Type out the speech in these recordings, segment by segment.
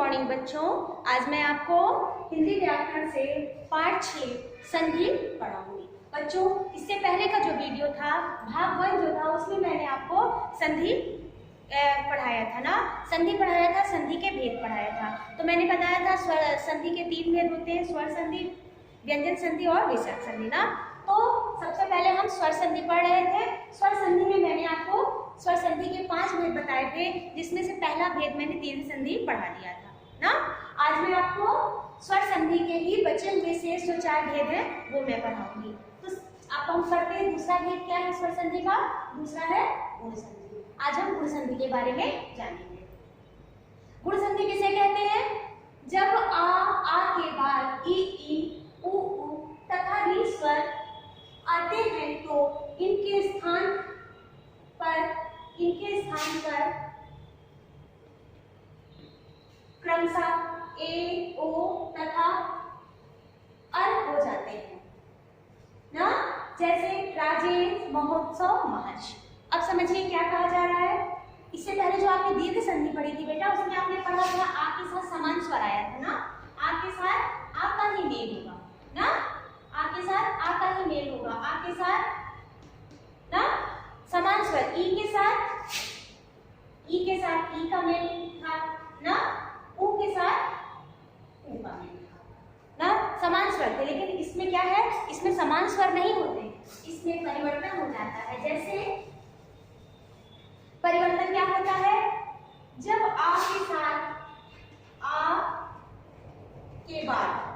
Morning बच्चों। आज मैं आपको हिंदी व्याकरण से पाठ 6 संधि पढ़ाऊंगी। बच्चों, इससे पहले का जो वीडियो था भाग 1 जो था उसमें मैंने आपको संधि पढ़ाया था ना, संधि पढ़ाया था, संधि के भेद पढ़ाया था। तो मैंने बताया था स्वर संधि के 3 भेद होते हैं, स्वर संधि, व्यंजन संधि और विसर्ग संधि ना। तो सबसे पहले हम स्वर संधि पढ़ रहे थे। स्वर संधि में मैंने आपको स्वर संधि के 5 भेद बताए थे, जिसमें से पहला भेद मैंने दीर्घ संधि पढ़ा दिया था ना। आज मैं आपको स्वर संधि के ही बचे हुए शेष जो 4 भेद हैं वो मैं पढ़ाऊंगी। तो आप हम करते हैं दूसरा भेद क्या है स्वर संधि का, दूसरा है गुण संधि। आज हम गुण संधि के बारे में जानेंगे। गुण संधि किसे कहते हैं? जब आ के बाद ई उ तथा री स्वर आते हैं तो इनके स्थान पर क्रमशः ए ओ तथा अर हो जाते हैं ना। जैसे राजेश, महोत्सव, महर्षि। अब समझिए क्या कहा जा रहा है। इससे पहले जो आपने दीर्घ संधि पढ़ी थी बेटा, उसमें आपने पढ़ा था आ के साथ समान स्वर आया था ना। आ के साथ आ का ही मेल होगा ना, आ के साथ आ का ही मेल होगा, आ के साथ ना समान स्वर। ई के साथ ई का मेल था ना, उ के साथ उ का मेल था ना, समान स्वर थे। लेकिन इसमें क्या है, इसमें समान स्वर नहीं होते, इसमें परिवर्तन हो जाता है। जैसे परिवर्तन क्या होता है, जब आ के साथ आ के बाद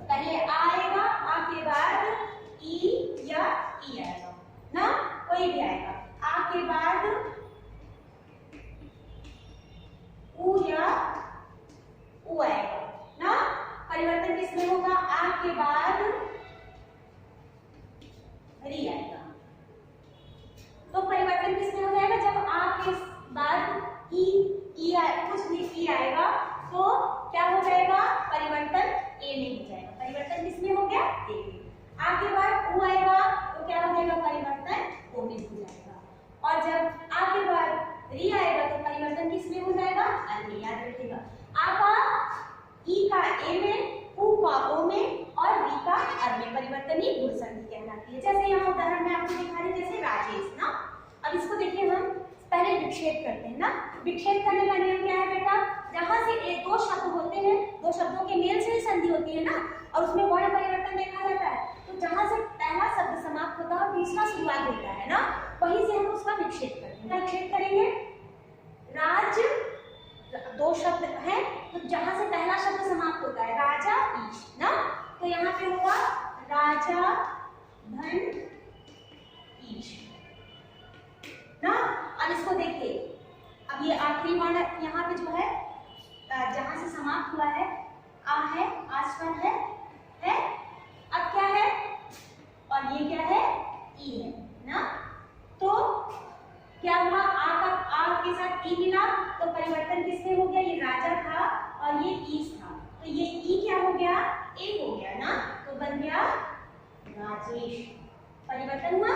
पहले आ आएगा, आ के बाद ई या ई आएगा ना, कोई भी आएगा। आ के बाद उ या उ आएगा ना। परिवर्तन किसमें होगा? आ के बाद री आएगा। तो परिवर्तन किसमें हो जाएगा? जब आ के बाद ई कुछ भी ई आएगा तो क्या हो जाएगा? परिवर्तन ए में हो जाएगा। परिवर्तन किसमें हो गया? ए में। आ के बाद उ आएगा तो क्या हो जाएगा? परिवर्तन ओ में हो जाएगा। और जब आ के बाद री आएगा तो परिवर्तन किसमें हो जाएगा? अर में। याद रखिएगा, आ का ई का ए में, उ का ओ में और री का अर में। परिवर्तन ही गुण संधि कहलाती है। जैसे यहाँ उदाहरण में आपको दिखा रही, जैसे राजेश ना। अब इसको देखिए, हम पहले विक्षेप करते हैं ना। विक्षेप करने का नियम क्या है बेटा? जहां से एक दो शब्द होते हैं, दो शब्दों के मेल से ही संधि होती है ना, और उसमें वर्ण परिवर्तन देखा जाता है। तो जहां से पहला शब्द समाप्त होता है और दूसरा शुरुआत होता है ना, वहीं से हम उसका विक्षेप करते हैं। विक्षेप करेंगे, राज दो शब्द हैं, तो जहां से पहला शब्द समाप्त होता है राजा ईश ना, तो यहाँ पे होगा राजा धन ईश ना। अब इसको देखिए, अब ये आखिरी वर्ण यहाँ पे जो है जहां से समाप्त हुआ है आ है, आस्वर है अब क्या है, और ये क्या है? ई है ना। तो क्या हुआ? आ के साथ ई मिला तो परिवर्तन किसमें हो गया? ये राजा था और ये ईश था, तो ये ई क्या हो गया? ए हो गया ना, तो बन गया राजेश। परिवर्तन हुआ,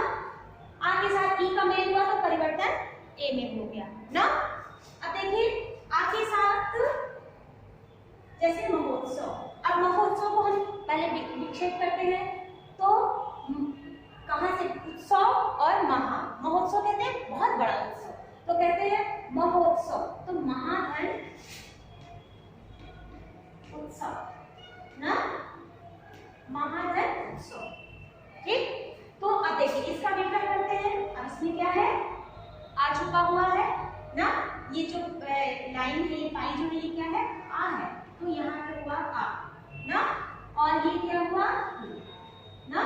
आ के साथ ई का मेल हुआ तो परिवर्तन ए में हो गया ना। अब देखिए, आ के साथ जैसे महोत्सव। अब महोत्सव को हम पहले विक्षेप करते हैं, तो कहां से? उत्सव और महा। महोत्सव कहते हैं बहुत बड़ा उत्सव, तो कहते हैं महोत्सव। तो महाधन उत्सव ना, महाधन उत्सव। ठीक, तो अब देखिए इसका विवरण करते हैं। अब इसमें क्या है? आ चुका हुआ है ना, ये जो लाइन है, ये पाई जो है, ये क्या है? आ है, तो यहाँ पे हुआ आ ना, और ये क्या हुआ? ना।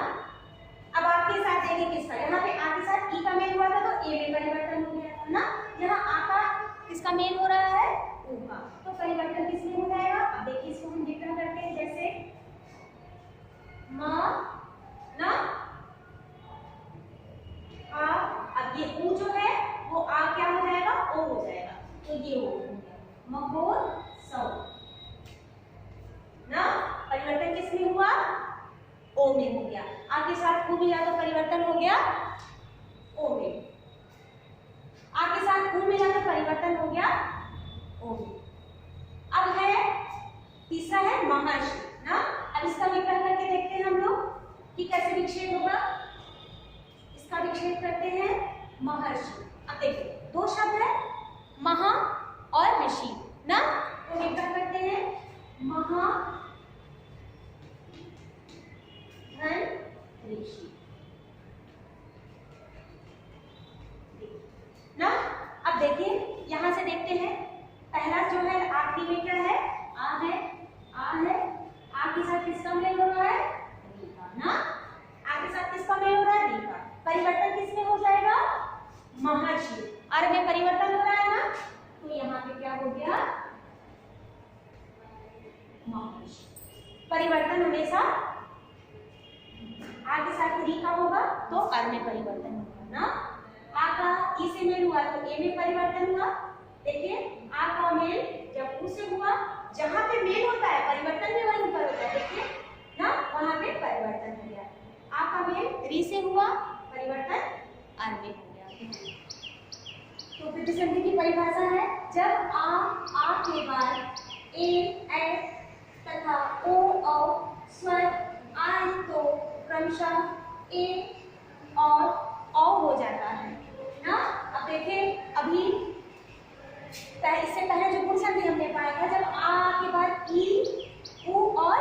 अब आपके साथ देखिए किसका, यहाँ पे आ के साथ ई का मेल हुआ था तो ए में परिवर्तन हो गया था ना। यहाँ आ का किसका मेल हो रहा है? उ का, तो परिवर्तन किसमें हो जाएगा? अब देखिए इसको हम विवरण करते हैं। जैसे म ना आ, अब ये उ जो है वो आ क्या हो जाएगा? ओ हो जाएगा, तो ये हो गया महोत्सव ना। परिवर्तन किसमें हुआ? ओ में हो गया। आ के साथ उ मिला तो परिवर्तन हो गया ओ में। आ के साथ उ मिला तो परिवर्तन हो गया ओ में। अब महर्षि ना। अब इसका विग्रह करके देखते हैं हम लोग कि कैसे विक्षेप होगा। इसका विक्षेप करते हैं महर्षि। अब देखिए दो शब्द है महा और ऋषि ना, तो विग्रह करते हैं महा धन ऋषि ना। अब देखिए यहां से देखते हैं पहला जो है आखिरी में क्या है, आ है, आ है, आ के साथ किसका मेल हो रहा है, री का ना। आ के साथ किसका मेल हो रहा है, री का। परिवर्तन किसमें हो जाएगा, महर्षि। अर में परिवर्तन हो रहा है ना, तो यहाँ पे क्या हो गया, महर्षि। परिवर्तन हमेशा आ के साथ री का होगा तो अर में परिवर्तन होगा ना। आ का ई से मेल हुआ तो ए में परिवर्तन हुआ। देखिए आ का मेल जब उ से हुआ, जहां पे मेल होता है परिवर्तन भी वहीं पर होता है, देखिए ना, वहां पे परिवर्तन हो गया। आ का मेल री से हुआ, परिवर्तन अर में हो गया। तो वृद्धि संधि की परिभाषा है, जब आ के बाद ए तथा ओ स्वर आए तो क्रमशः ए और औ हो जाता है ना। अब देखिए अभी इससे पहले जो गुण संधि हमने पाया था, जब आ के बाद ई उ और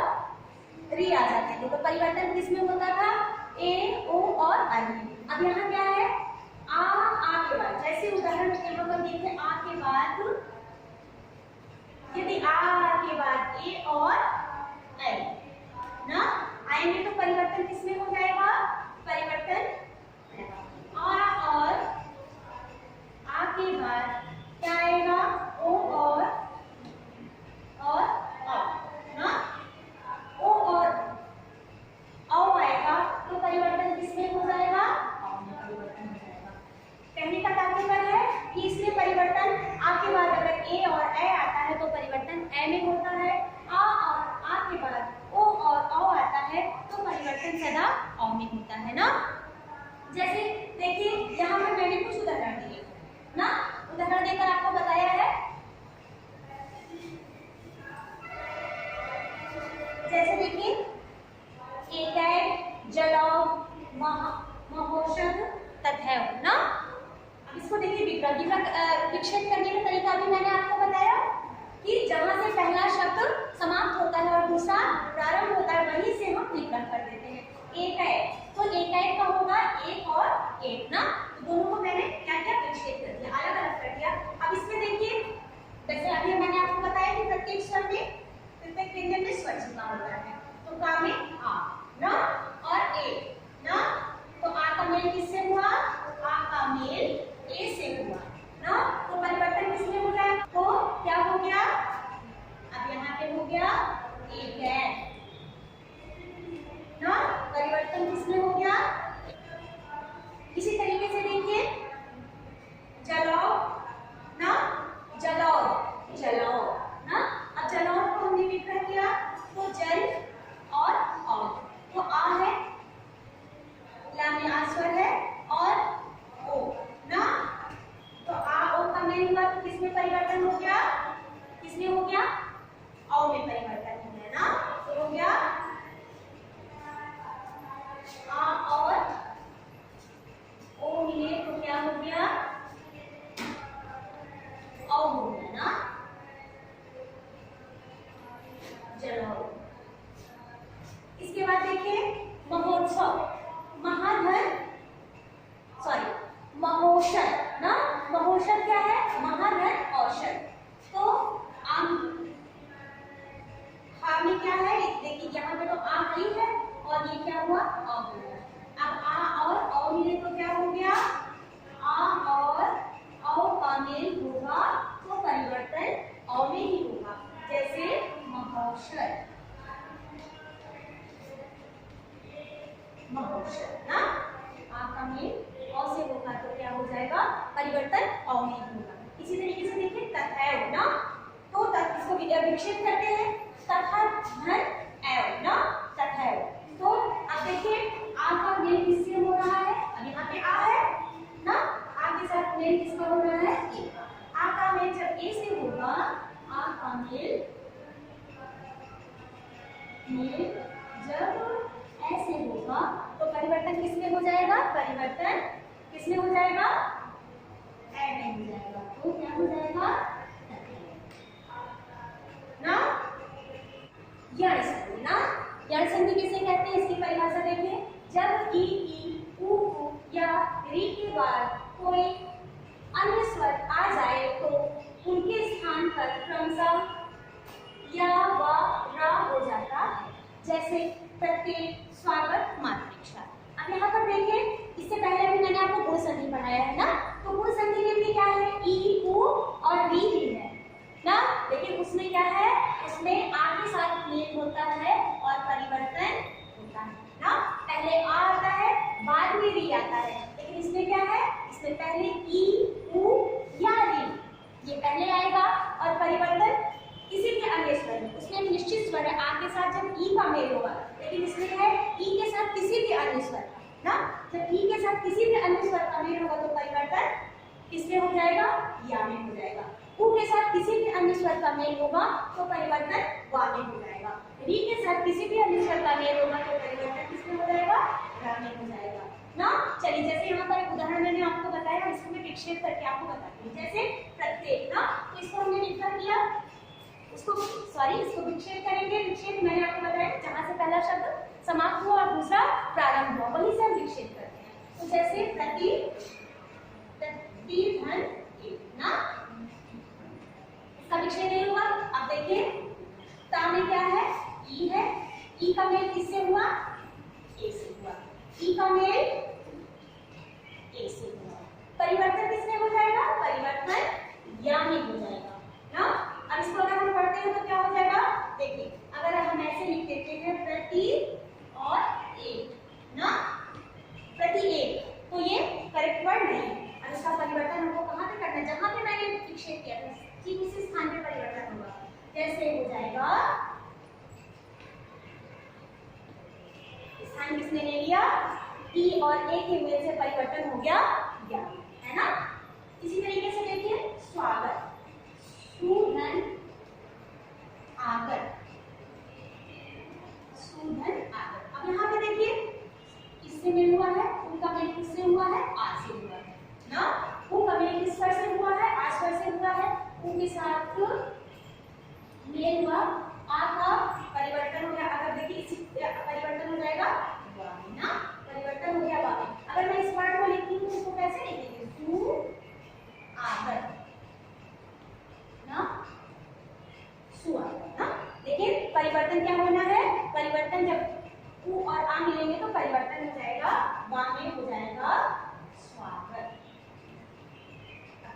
री आ जाते थे तो परिवर्तन किसमें होता था, ए ओ और अर में। अब यहाँ क्या है, आ के बाद, जैसे उदाहरण के हम देखें, आ के बाद यदि आ के बाद ए और ऐ ना आएंगे तो परिवर्तन किसमें हो जाएगा, परिवर्तन आ और आ के बाद क्या आएगा, ओ और अ ना। ओ और औ आएगा तो परिवर्तन किसमें हो जाएगा, औ में परिवर्तन हो जाएगा। कहने का तात्पर्य है कि इसमें परिवर्तन आ के बाद अगर ए और ऐ आता है तो परिवर्तन ऐ में होता है, आ और आ के बाद ओ और औ आता है तो परिवर्तन सदा औ में होता है ना। जैसे देखिए यहाँ पर मैंने कुछ उदाहरण दिए ना, उदाहरण देकर आपको बताया है। जैसे देखिए एकाएक, जलाओ, महोषध, तथैव ना। अब इसको देखिए विक्षेप करने का तरीका भी मैंने आपको बताया कि जहां से पहला शब्द समाप्त होता है और दूसरा प्रारंभ होता है वहीं से हम विग्रह कर देते हैं। एकाएक, तो एकाएक का होगा एक और एक ना, तो दोनों को मैंने क्या क्या विक्षेप कर दिया, अलग अलग कर दिया। अब इसमें देखिए जैसे अभी मैंने आपको बताया कि प्रत्येक स्वर में, प्रत्येक व्यंजन में स्वर छिपा होता है, तो का में आ ना और ए ना, तो आ का मेल किससे हुआ, आ का मेल ए से हुआ ना, तो परिवर्तन किसमें हो जाएगा, तो क्या हो गया, अब यहाँ पे हो गया एक ना, परिवर्तन किसमें हो गया। इसी तरीके से देखिए जलाओ ना, जलाओ, जलाओ ना। अब जलाओ को हमने विग्रह किया तो जल और औ, तो आ है, ला में आ स्वर है और ओ ना, तो आ ओ का मेल हुआ तो किसमें परिवर्तन हो गया, किसमें हो गया, औ में परिवर्तन हो गया ना, तो हो गया आ और ओ मिले तो क्या हो गया, औ हो गया ना, जलाओ। इसके बाद देखिए महोत्सव, महाधन, सॉरी महोषध ना, महोषध क्या है, महाधन औषध, तो आम हा में क्या है, देखिए यहाँ पे तो आ ही है और ये क्या हुआ, औ हो गया। अब आ और औ मिले तो क्या हो गया, आ और औ का मेल होगा तो परिवर्तन औ में ही होगा, जैसे महोषध, महोषध ना, आ का मेल औ से होगा तो क्या हो जाएगा, परिवर्तन औ में ही होगा। इसी तरीके से देखिए तथैव ना, तो इसको विक्षेप करते हैं, तथा धन एव ना, तथैव। तो अब देखिए आ का मेल किससे हो रहा है, अब यहाँ पे आ है ना, आ के साथ मेल किसका हो रहा है, ए। आ का मेल जब ए से होगा, आ का मेल मेल जब ऐसे होगा तो परिवर्तन किसमें हो जाएगा? परिवर्तन किसमें हो जाएगा? ऐड में हो जाएगा। तो क्या हो जाएगा? ना यण संधि। ना यण संधि किसे कहते हैं? इसकी परिभाषा देखिए, जब ई ऊ या री के बाद कोई अन्य स्वर आ जाए तो उनके स्थान पर क्रमशः या व रा हो जाता है, जैसे प्रत्येक, स्वागत, मातृक्षा। अब यहाँ पर देखिए, इससे पहले भी मैंने आपको गुण संधि पढ़ाया है ना, तो गुण संधि में भी क्या है? ई ऊ और री ही है ना, लेकिन उसमें क्या है? उसमें आ के साथ मेल होता है और परिवर्तन होता है ना। पहले आ आता है, बाद में री आता है, लेकिन इसमें क्या है? इसमें पहले ई ऊ या री ये पहले आएगा और परिवर्तन किसी भी अन्य स्वर में, उसमें एक निश्चित स्वर है, आ के साथ जब ई का मेल होगा, लेकिन इसमें है ई के साथ किसी भी अन्य स्वर का ना, जब ई के साथ किसी भी अन्य स्वर का मेल होगा तो परिवर्तन किसमें हो जाएगा? या में हो जाएगा। ऊ के साथ किसी भी अन्य स्वर का मेल होगा तो परिवर्तन वा में हो जाएगा। री के साथ किसी भी अन्य स्वर का मेल होगा तो परिवर्तन किसमें हो जाएगा? रा में हो जाएगा ना। चलिए, जैसे यहाँ पर एक उदाहरण मैंने आपको बताया, इसको मैं विक्षेप करके आपको बताती हूँ। जैसे प्रत्येक ना, तो इसको हमने विकल्प क्या किया, इसको विक्षेप करेंगे। विक्षेप मैंने आपको बताया जहाँ से पहला शब्द समाप्त हुआ और दूसरा प्रारंभ हुआ, वहीं से हम विक्षेप करते हैं। तो जैसे धन ना, इसका विक्षेप नहीं हुआ। अब देखिए, ता में क्या है? ई है। ई का मेल किससे हुआ? ए से हुआ। ई का मेल ए से हुआ। परिवर्तन किसमें हो जाएगा? परिवर्तन या में हो जाएगा ना। अब इसको अगर हम पढ़ते हैं तो क्या हो जाएगा? देखिए, अगर हम ऐसे लिख देते हैं प्रति और एक ना, प्रति एक, तो ये करेक्ट वर्ड नहीं है। अब इसका परिवर्तन हमको कहाँ पे करना है? जहाँ पे मैंने विक्षेप किया था ठीक उसी स्थान पे परिवर्तन होगा। जैसे हो जाएगा, स्थान किसने ले लिया? ई और ए के मेल से परिवर्तन हो गया या, है ना। इसी तरीके से देखिए, स्वागत, सुधन आगर, सुधन आगर। अब यहाँ पे देखिए, किससे मेल हुआ है? उनका मेल किससे हुआ है? आ से हुआ है ना। उनका मेल किस स्वर से हुआ है? आ स्वर से हुआ है। उनके साथ मेल हुआ, आ का परिवर्तन हो गया। अगर देखिए, इसी परिवर्तन हो जाएगा ना, परिवर्तन हो गया वा। अगर मैं इस वर्ड को लिखती हूँ तो इसको कैसे लिखेंगे? सु आगर ना, सुआगर ना। लेकिन परिवर्तन क्या होना है? परिवर्तन जब उ और आ मिलेंगे तो परिवर्तन हो जाएगा वा में हो जाएगा स्वागत।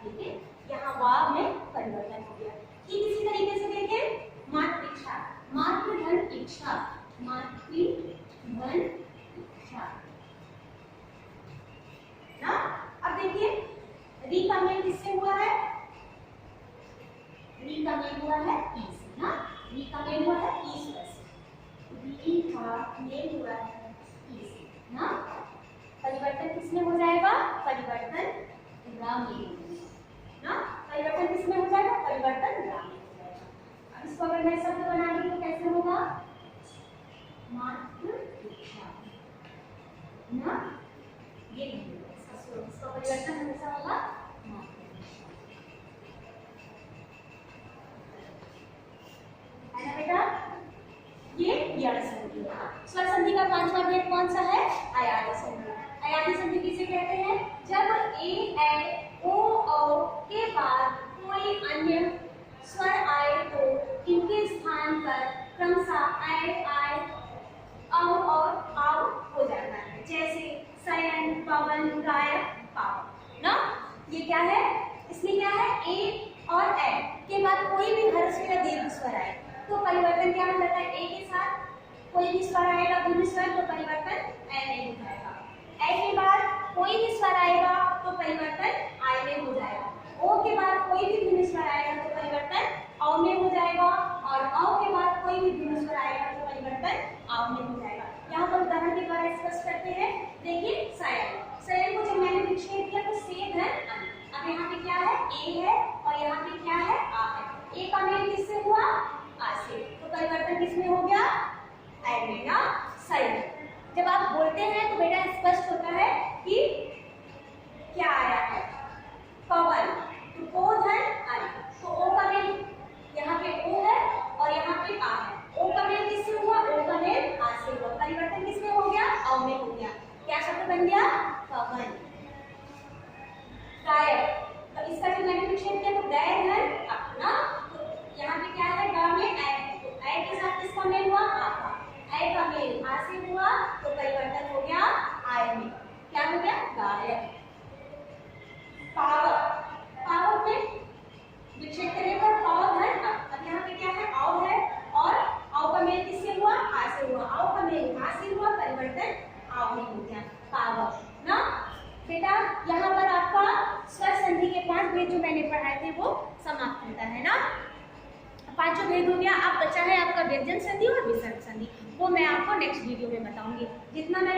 देखिए, यहाँ वा में परिवर्तन हो गया। ठीक इसी तरीके से देखिए, मातृक्षा, मातृधन इच्छा, मातृधन इच्छा ना। अब देखिए, री का मेल किससे हुआ है? री का मेल हुआ है ई से ना, री का मेल हुआ है ई स्वर से, री का मेल हुआ है ई से ना। परिवर्तन किसमें हो जाएगा? परिवर्तन रा में ना। परिवर्तन किसमें हो जाएगा? परिवर्तन रा में हो जाएगा। अब इसको अगर मैं शब्द बना दूं तो कैसे होगा? मातृक्षा ना, ये इसका परिवर्तन हमेशा होगा मातृक्षा, है ना बेटा। ये यण संधि है। स्वर संधि का पांचवा भेद कौन सा है? अयादी संधि। अयादी संधि किसे कहते हैं? जब ए, ऐ, ओ, औ के बाद कोई अन्य स्वर आए तो इनके स्थान पर क्रमशः ऐ, आय, औ और आव हो जाता है, जैसे शयन, पवन, गायक, पाव ना। ये क्या है? इसमें क्या है? ए और ऐ के बाद कोई भी ह्रस्व या दीर्घ स्वर आए तो परिवर्तन क्या हो जाता है? ए के साथ कोई भी स्वर आएगा, भिन्न स्वर, तो परिवर्तन ऐ में हो जाएगा। ऐ के बाद कोई भी स्वर आएगा तो परिवर्तन आय में हो जाएगा। ओ के बाद कोई भी भिन्न स्वर आएगा तो परिवर्तन औ में हो जाएगा, और औ के बाद कोई भी भिन्न स्वर आएगा तो परिवर्तन आव में हो जाएगा। यहाँ पर उदाहरण के द्वारा स्पष्ट करते हैं। देखिए, शयन, शयन को जब मैंने विक्षेप किया तो से धन अन। अब यहाँ पे क्या है? ए है और यहाँ पे क्या है? आ है। ए का मेल किससे हुआ? आ से, तो परिवर्तन किसमें हो गया? मेल हुआ आ का, ऐ का मेल आ से हुआ तो परिवर्तन हो गया आय में, क्या हो गया गायक। पावक, पावक में विच्छेद करें पर पाव धन अब यहाँ पे क्या है आओ है और आओ का मेल किससे हुआ आ से हुआ, आओ का मेल आ से हुआ परिवर्तन आओ में हो गया पावक ना। बेटा यहाँ पर आपका स्वर संधि के 5 भेद जो मैंने पढ़ाए थे वो समाप्त होता है ना, 5 भेद हो गया। अब बचा है आपका व्यंजन संधि और विसर्ग संधि, वो मैं आपको नेक्स्ट वीडियो में बताऊंगी। जितना मैं